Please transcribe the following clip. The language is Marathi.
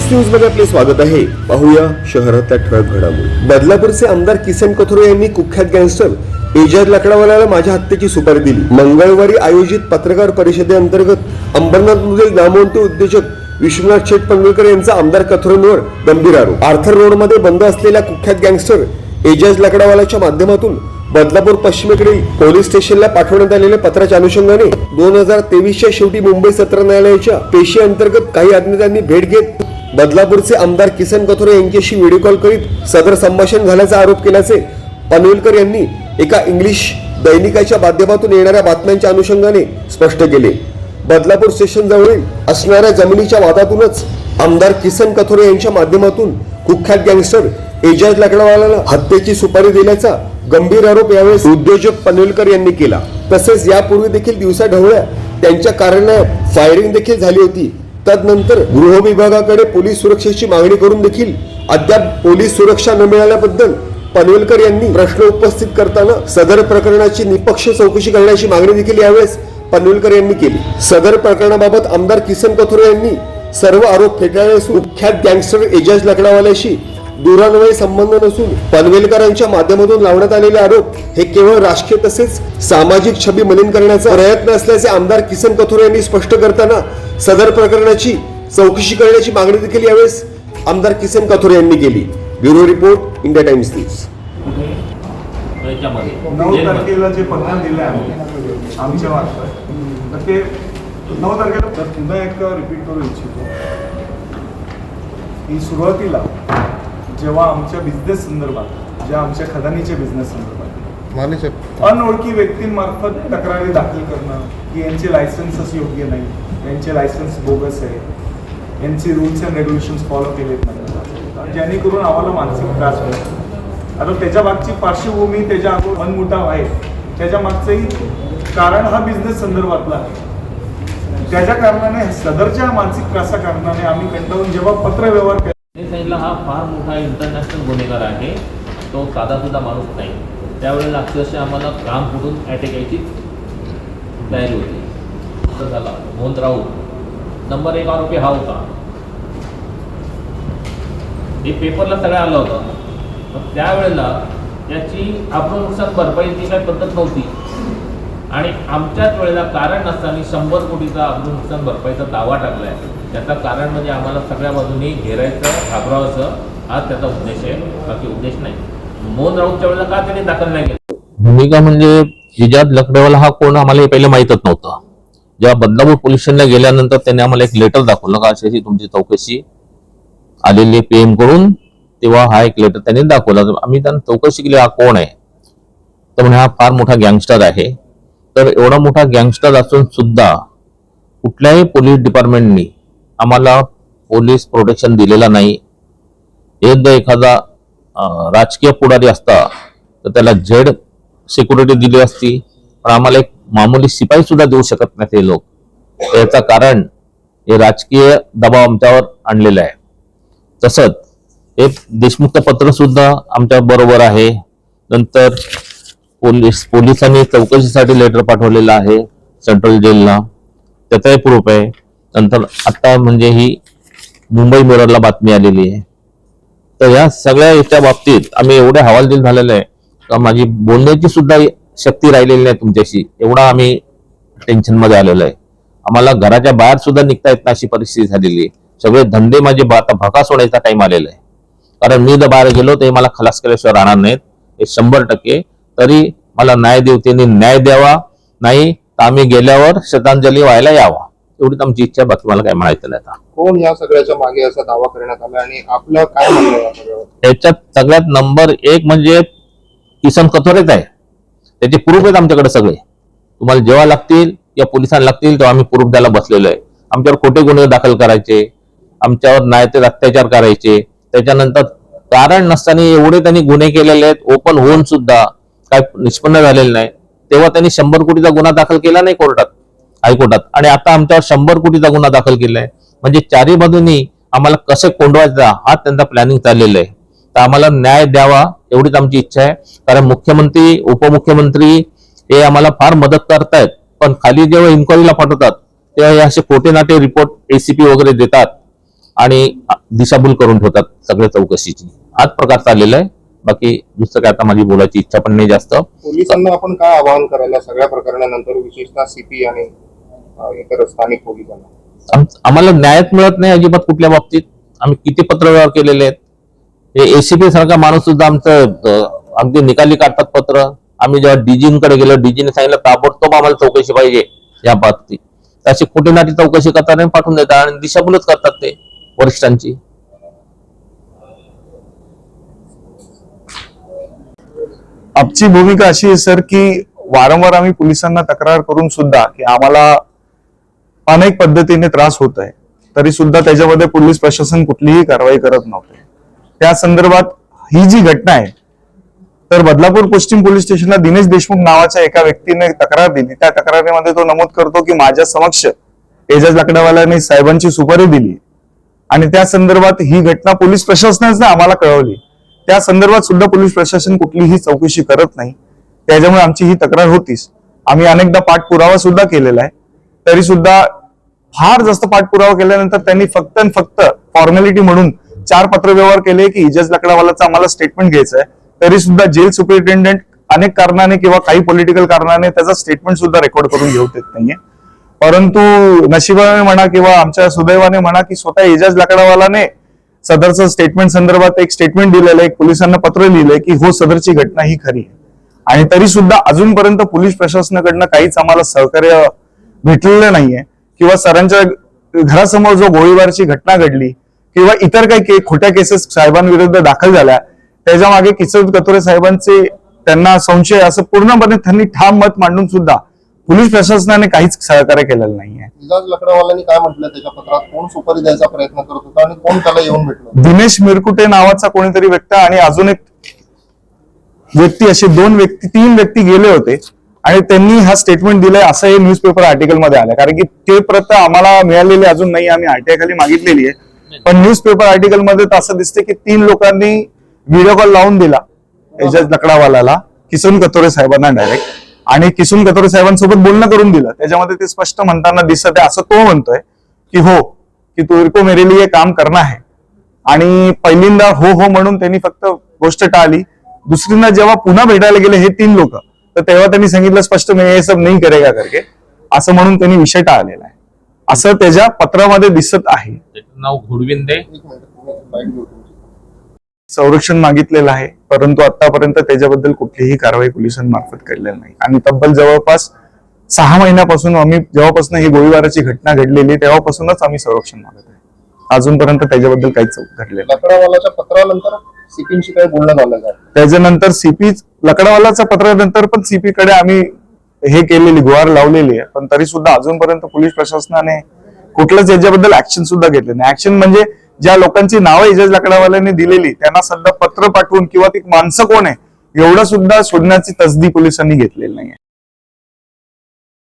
टाइम्स न्यूज मध्ये आपले स्वागत आहे। पाहूया शहरातल्या ठळक घडामोडी। बदलापूरचे आमदार किसन कथोरे यांनी कुख्यात गँगस्टर एजाज लाकडावाल्याला माझ्या हत्येची सुपारी दिली। मंगळवारी आयोजित पत्रकार परिषदेअंतर्गत अंबरनाथमधील नामवंत उद्योजक विश्वनाथ शेठ पनवेलकर यांचा आमदार कथोरेंवर गंभीर आरोप। आर्थर रोड मध्ये बंद असलेल्या कुख्यात गँगस्टर एजाज लाकडावाल्याच्या माध्यमातून बदलापूर पश्चिमेकडील पोलीस स्टेशनला पाठवण्यात आलेल्या पत्राच्या अनुषंगाने 2023च्या शेवटी मुंबई सत्र न्यायालयाच्या पेशी अंतर्गत काही अज्ञातांनी भेट घेत बदलापूरचे आमदार किसन कथोरे यांच्याशी व्हिडिओ कॉल करीत सदर संभाषण झाल्याचा आरोप केल्याचे पनवेलकर यांनी एका इंग्लिश दैनिकाच्या माध्यमातून येणाऱ्या बातम्यांच्या अनुषंगाने स्पष्ट केले। बदलापूर स्टेशन जवळील असणाऱ्या जमिनीच्या वादातूनच आमदार किसन कथोरे यांच्या माध्यमातून कुख्यात गँगस्टर एजाज लाकडावाल्याला हत्येची सुपारी दिल्याचा गंभीर आरोप यावेळी उद्योजक पनवेलकर यांनी केला। तसेच यापूर्वी देखील दिवसाढवळ्या त्यांच्या कार्यालयात फायरिंग देखील झाली होती। तदनंतर गृह विभागाकडे पोलीस सुरक्षेची मागणी करून देखील अद्याप पोलीस सुरक्षा न मिळाल्याबद्दल पनवेलकर यांनी प्रश्न उपस्थित करताना सदर प्रकरणाची निपक्ष चौकशी करण्याची मागणी देखील यावेळेस पनवेलकर यांनी केली। सदर प्रकरणाबाबत आमदार किसन कथोरे यांनी सर्व आरोप फेटाळले असून कुख्यात गँगस्टर एजाज लाकडावाल्याशी दूरान्वये संबंध नसून पनवेलकरांच्या माध्यमातून लावण्यात आलेले आरोप हे केवळ राजकीय तसेच सामाजिक छबी मलिन करण्याचा प्रयत्न असल्याचे आमदार किसन कथोरे यांनी स्पष्ट करताना सदर प्रकरणाची चौकशी करण्याची मागणी देखील यावेळेस आमदार किसन कथोरे यांनी केली। Bureau report, India times news. 9 तारखेला जे पत्र दिले आहे आमच्या मार्फत ते 9 तारखेला पुन्हा एक रिपीट करू इच्छितो की सुरुवातीला जेव्हा आमच्या बिझनेस संदर्भात ज्या आमच्या खदानीच्या बिझनेस संदर्भात अनोळखी व्यक्तींमार्फत तक्रारी दाखल करणं की यांचे लायसन्सच योग्य नाही, यांचे लायसन्स बोगस आहे, यांचे रूल्स अँड रेग्युलेशन्स फॉलो केलेत नाही, जेणेकरून आम्हाला मानसिक त्रास होतो। आता त्याच्या मागची पार्श्वभूमी त्याच्या अगोदर मनमुटाव आहे, त्याच्या मागचंही कारण हा बिझनेस संदर्भातला आहे। त्याच्या कारणाने सदरच्या मानसिक त्रासा कारणाने आम्ही कंटाळून जेव्हा पत्र व्यवहार साईडला हा फार मोठा इंटरनॅशनल गुन्हेगार आहे, तो साधा सुद्धा माणूस नाही। त्यावेळेला अक्षरशः आम्हाला काम कुठून अटॅक यायची तयारी होती। असं झाला मोहन राऊत नंबर 1 आरोपी हा होता, हे पेपरला सगळं आलं होतं। पण त्यावेळेला याची आपण नुकसान भरपाईची काही पद्धत नव्हती आणि आमच्याच वेळेला कारण नसताना 100 कोटीचा आपण नुकसान भरपाईचा दावा टाकला आहे। त्याचं कारण म्हणजे आम्हाला सगळ्या बाजूनी घेरायचं, घाबरावचं हाच त्याचा उद्देश आहे, बाकी उद्देश नाही। मोहन राऊतच्या वेळेला का त्याने दाखल नाही केलं? भूमिका म्हणजे एजाज लाकडावाला हा कोण आम्हाला हे पहिले माहीतच नव्हतं। जेव्हा बदलापूर पोलीस स्टेशनला गेल्यानंतर त्यांनी आम्हाला एक लेटर दाखवलं का अशी तुमची चौकशी आलेली PM कडून, तेव्हा हा एक लेटर त्यांनी दाखवला। आम्ही त्यांना चौकशी केली, हा कोण आहे? तर म्हणजे हा फार मोठा गँगस्टर आहे। तर एवढा मोठा गँगस्टर असून सुद्धा कुठल्याही पोलीस डिपार्टमेंटनी आम्हाला पोलीस प्रोटेक्शन दिलेला नाही। एकदा एखादा राजकीय पुढारी असता तर त्याला झेड सिक्युरिटी दिली असती, पण आम्हाला एक मामूली शिपाई सुद्धा देऊ शकत नाही ते लोक। याचं कारण हे राजकीय दबाव आमच्यावर आणलेला आहे। तसंच एक देशमुखचं पत्र सुद्धा आमच्या बरोबर आहे। नंतर पोलिसांनी चौकशीसाठी लेटर पाठवलेलं आहे सेंट्रल जेलला, त्याचाही प्रूफ आहे। नंतर आता म्हणजे ही मुंबई मिररला बातमी आलेली आहे। तर या सगळ्या याच्या बाबतीत आम्ही एवढे हवालदिल झालेले आहे का माझी बोलण्याची सुद्धा शक्ती राहिलेली नाही तुमच्याशी, एवढा आम्ही टेन्शन मध्ये आलेलो आहे। आम्हाला घराच्या बाहेर सुद्धा निघता येत नाही अशी परिस्थिती झालेली आहे। सगळे धंदे माझे आता भकास होण्याचा टाइम आलेला आहे, कारण मी जर बाहेर गेलो तर मला खलास केल्याशिवाय राहणार नाहीत हे 100%। तरी मला न्यायदेवतेने न्याय द्यावा, नाही तर आम्ही गेल्यावर श्रद्धांजली व्हायला यावा, एवढीच आमची इच्छा, बाकी मला काय म्हणायचं नाही। आता कोण या सगळ्याच्या मागे असा दावा करण्यात आला आणि आपलं काय म्हणणं आहे सगळ्यावर? याच्यात सगळ्यात नंबर 1 म्हणजे किसन कथोरेच आहे। त्याचे प्रूफ आहेत आमच्याकडे सगळे। तुम्हाला जेव्हा लागतील या पोलिसांना लागतील तेव्हा आम्ही प्रूफ द्यायला बसलेलो आहे। आमच्यावर खोटे गुन्हे दाखल करायचे, आमच्यावर न्यायालयात अत्याचार करायचे, त्याच्यानंतर कारण नसताना एवढे त्यांनी गुन्हे केलेले आहेत, ओपन होऊन सुद्धा काय निष्पन्न झालेलं नाही। तेव्हा त्यांनी 100 कोटीचा गुन्हा दाखल केला नाही कोर्टात, हायकोर्टात, आणि आता आमच्यावर 100 कोटीचा गुन्हा दाखल केलाय। म्हणजे चारी बाजूनी आम्हाला कसं कोंडवायचा हा त्यांचा प्लॅनिंग चाललेलं आहे। तर आम्हाला न्याय द्यावा एवढीच आमची इच्छा आहे, कारण मुख्यमंत्री उपमुख्यमंत्री हे आम्हाला फार मदत करतायत, पण खाली जेव्हा इन्क्वायरीला पाठवतात तेव्हा हे असे खोटे नाटे रिपोर्ट ACP वगैरे देतात। आणि दिशाभूल करून ठेवतात सगळ्या चौकशीची. हाच प्रकार चाललेला आहे. बाकी दुसरं काय आता माझी बोलायची इच्छा पण नाही जास्त. पोलिसांना आपण काय आवाहन करायला सगळ्या प्रकरणानंतर, विशेषतः सीपी आणि इतर स्थानिक पोलिसांना? आम्हाला न्यायच मिळत नाही अजिबात कुठल्या बाबतीत. आम्ही किती पत्रव्यवहार केलेले आहेत. हे एसीपी सारखा माणूस सुद्धा आमचं अगदी निकाली काढतात पत्र. आम्ही जेव्हा डीजींकडे गेलो, डीजीने सांगितलं ताबडतोब आम्हाला चौकशी पाहिजे या बाबतीत. अशी कुठे नाटी चौकशी करतात आणि पाठवून देतात आणि दिशाभूलच करतात ते वरिष्ठांची. आमची भूमिका अशी आहे सर की वारंवार आम्ही पोलिसांना तक्रार करून सुद्धा की आम्हाला अनेक पद्धतीने त्रास होत आहे, तरी सुद्धा त्याच्यामध्ये पोलीस प्रशासन कुठलीही कारवाई करत नव्हते. त्या संदर्भात ही जी घटना आहे, तर बदलापूर पश्चिम पोलीस स्टेशनला दिनेश देशमुख नावाच्या एका व्यक्तीने तक्रार दिली. त्या तक्रारीमध्ये तो नमूद करतो की माझ्या समक्ष एजाज लाकडावाल्याने साहेबांची सुपारी दिली आणि त्या संदर्भात ही घटना पोलीस प्रशासनाने आम्हाला कळवली. त्या संदर्भात सुद्धा पोलीस प्रशासन कुठलीही चौकशी करत नाही. त्याच्यामुळे आमची ही तक्रार होतीच. आम्ही अनेकदा पाठपुरावा सुद्धा केलेला आहे, तरी सुद्धा फार जास्त पाठपुरावा केल्यानंतर त्यांनी फक्त आणि फक्त फॉर्मॅलिटी म्हणून 4 पत्रव्यवहार केले की एजाज लाकडावालाचं आम्हाला स्टेटमेंट घ्यायचं आहे. तरी सुद्धा जेल सुपरिटेंडेंट अनेक कारणाने किंवा काही पॉलिटिकल कारणाने त्याचा स्टेटमेंट सुद्धा रेकॉर्ड करून घेऊ देत नाहीये. परंतु नशिबाने म्हणा किंवा आमच्या सुदैवाने म्हणा की स्वतः एजाज लाकडावालाने सदरचं स्टेटमेंट संदर्भात एक स्टेटमेंट दिलेलं आहे, एक पोलिसांना पत्र लिहिलंय की हो सदरची घटना ही खरी आहे. आणि तरी सुद्धा अजूनपर्यंत पोलीस प्रशासनाकडनं काहीच आम्हाला सहकार्य भेटलेलं नाहीये. किंवा सरांच्या घरासमोर जो गोळीबारची घटना घडली किंवा इतर काही खोट्या केसेस साहेबांविरुद्ध दाखल झाल्या, त्याच्या मागे किशोर कथोरे साहेबांचे त्यांना संशय असं पूर्णपणे त्यांनी ठाम मत मांडून सुद्धा पोलीस प्रशासनाने काहीच सहकार्य केलेलं नाहीये. एजाज लाकडावाल्यांनी काय म्हटलं त्याच्या पत्रात? कोण सुपारी द्यायचा प्रयत्न करत होता आणि कोण त्याला येऊन भेटलं? दिनेश मिरकुटे नावाचा कोणीतरी व्यक्ती आणि अजून एक व्यक्ती, असे 3 व्यक्ती गेले होते आणि त्यांनी हा स्टेटमेंट दिलाय असं हे न्यूजपेपर आर्टिकल मध्ये आलं. कारण की ते प्रत आम्हाला मिळालेली अजून नाही, आम्ही आरटीआय खाली मागितलेली आहे. पण न्यूजपेपर आर्टिकल मध्ये तर असं दिसते की 3 लोकांनी व्हिडिओ कॉल लावून दिला एजाज लकडावाल्याला, किशोर कथोरे साहेबांना डायरेक्ट, आणि किशोर कथोरे साहेबांसोबत बोलणं करून दिलं. त्याच्यामध्ये ते स्पष्ट म्हणताना दिसत आहे, असं तो म्हणतोय की हो की तुझे को मेरे लिए काम करना है. आणि पहिल्यांदा हो हो म्हणून त्यांनी फक्त गोष्ट टाळली. दुसरींदा जेव्हा पुन्हा भेटायला गेले हे 3 लोक, तर तेव्हा त्यांनी सांगितलं स्पष्ट मी हे सब नाही करेगा करके, असं म्हणून त्यांनी विषय टाळलेला आहे, असं त्याच्या पत्रामध्ये दिसत आहे. त्याचं नाव घोडविंदे. एक मिनिट, तुम्ही बाईट घेऊ तुमची. संरक्षण मागितलेलं आहे, परंतु आतापर्यंत त्याच्याबद्दल कुठलीही कारवाई पोलिसांमार्फत केलेली नाही. आणि तब्बल जवळपास 6 महिन्यापासून आम्ही जेव्हापासून ही गोळीबाराची घटना घडलेली तेव्हापासूनच आम्ही संरक्षण मागत आहे. अजूनपर्यंत त्याच्याबद्दल काहीच घडलेलं नाही. लकडावालाच्या पत्रानंतर सीपींशी काही बोलणं झालं का? त्याच्यानंतर सीपी लकडावालाच्या पत्रानंतर पण सीपी कडे आम्ही हे केलेली गुहार लावलेली आहे, पण तरी सुद्धा अजूनपर्यंत पोलीस प्रशासनाने कुठलंच याच्याबद्दल ऍक्शन सुद्धा घेतलं नाही. ऍक्शन म्हणजे ज्या लोकांची नावं एजाज लाकडावाल्यांनी दिलेली त्यांना सध्या पत्र पाठवून किंवा ती माणसं कोण आहे एवढं सुद्धा शोधण्याची तसदी पोलिसांनी घेतलेली नाही.